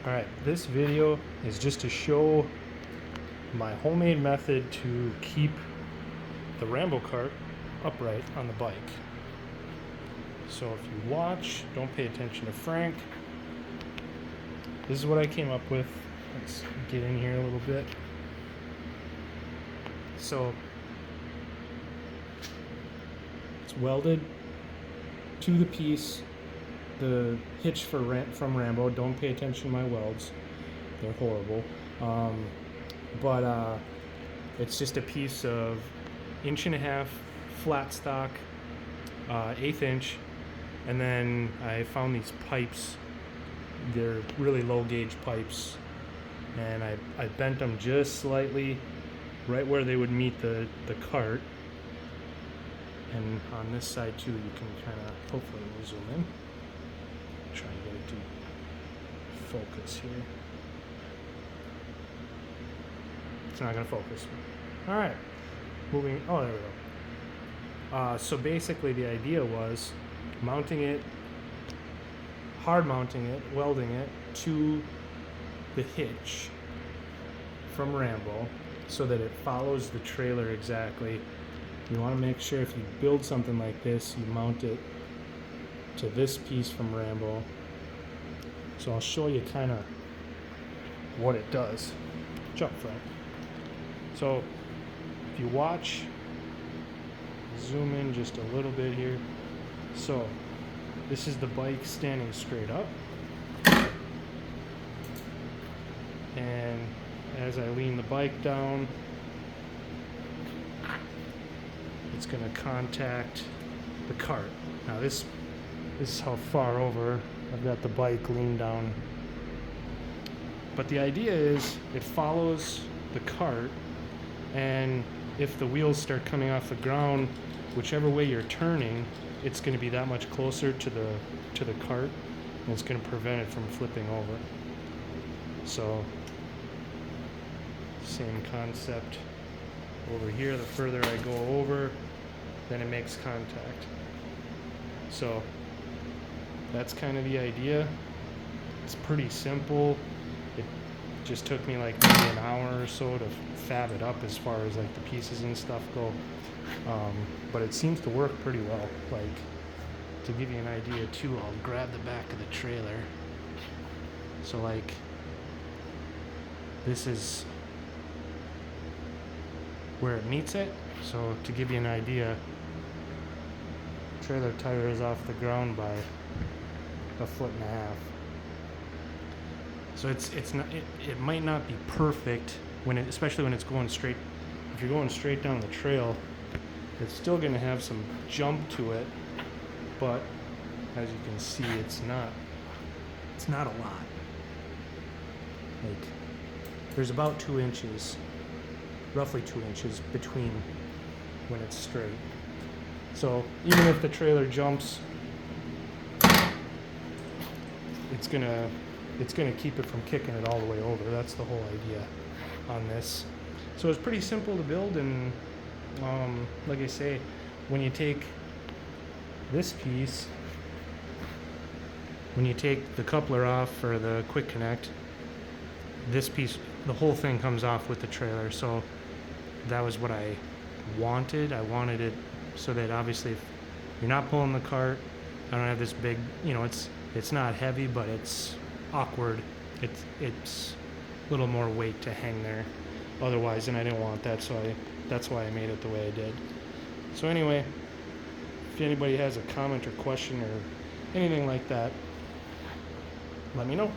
Alright, this video is just to show my homemade method to keep the Rambo cart upright on the bike. So if you watch, don't pay attention to Frank. This is what I came up with. Let's get in here a little bit. So it's welded to the piece. The hitch from Rambo. Don't pay attention to my welds; they're horrible. But it's just a piece of 1.5" flat stock, 1/8 inch, and then I found these pipes. They're really low gauge pipes, and I bent them just slightly, right where they would meet the cart. And on this side too, you can kind of hopefully zoom in. Try and get it to focus here. It's not going to focus. All right, moving. Oh, there we go. So basically, the idea was mounting it, hard mounting it, welding it to the hitch from Rambo, so that it follows the trailer exactly. You want to make sure if you build something like this, you mount it to this piece from Rambo. So I'll show you kind of what it does. Jump, Frank. So if you watch, zoom in just a little bit here. So this is the bike standing straight up, and as I lean the bike down, it's going to contact the cart. Now this is how far over I've got the bike leaned down. But the idea is it follows the cart, and if the wheels start coming off the ground, whichever way you're turning, it's going to be that much closer to the cart, and it's going to prevent it from flipping over. So same concept over here. The further I go over, then it makes contact. So that's kind of the idea. It's pretty simple. It just took me like maybe an hour or so to fab it up as far as like the pieces and stuff go. But it seems to work pretty well. Like, to give you an idea too, I'll grab the back of the trailer. So like, this is where it meets it. So to give you an idea, trailer tire is off the ground by 1.5 feet. So it's not, it might not be perfect especially when it's going straight. If you're going straight down the trail, it's still going to have some jump to it, but as you can see, it's not a lot. Like, there's about 2 inches, roughly 2 inches between when it's straight. So even if the trailer jumps, it's gonna keep it from kicking it all the way over. That's the whole idea on this. So it's pretty simple to build, and like I say, when you take this piece, when you take the coupler off or the quick connect, this piece, the whole thing comes off with the trailer. So that was what I wanted. I wanted it so that obviously if you're not pulling the cart, I don't have this big, it's not heavy, but it's awkward. It's a little more weight to hang there otherwise, and I didn't want that, so that's why I made it the way I did. So anyway, if anybody has a comment or question or anything like that, let me know.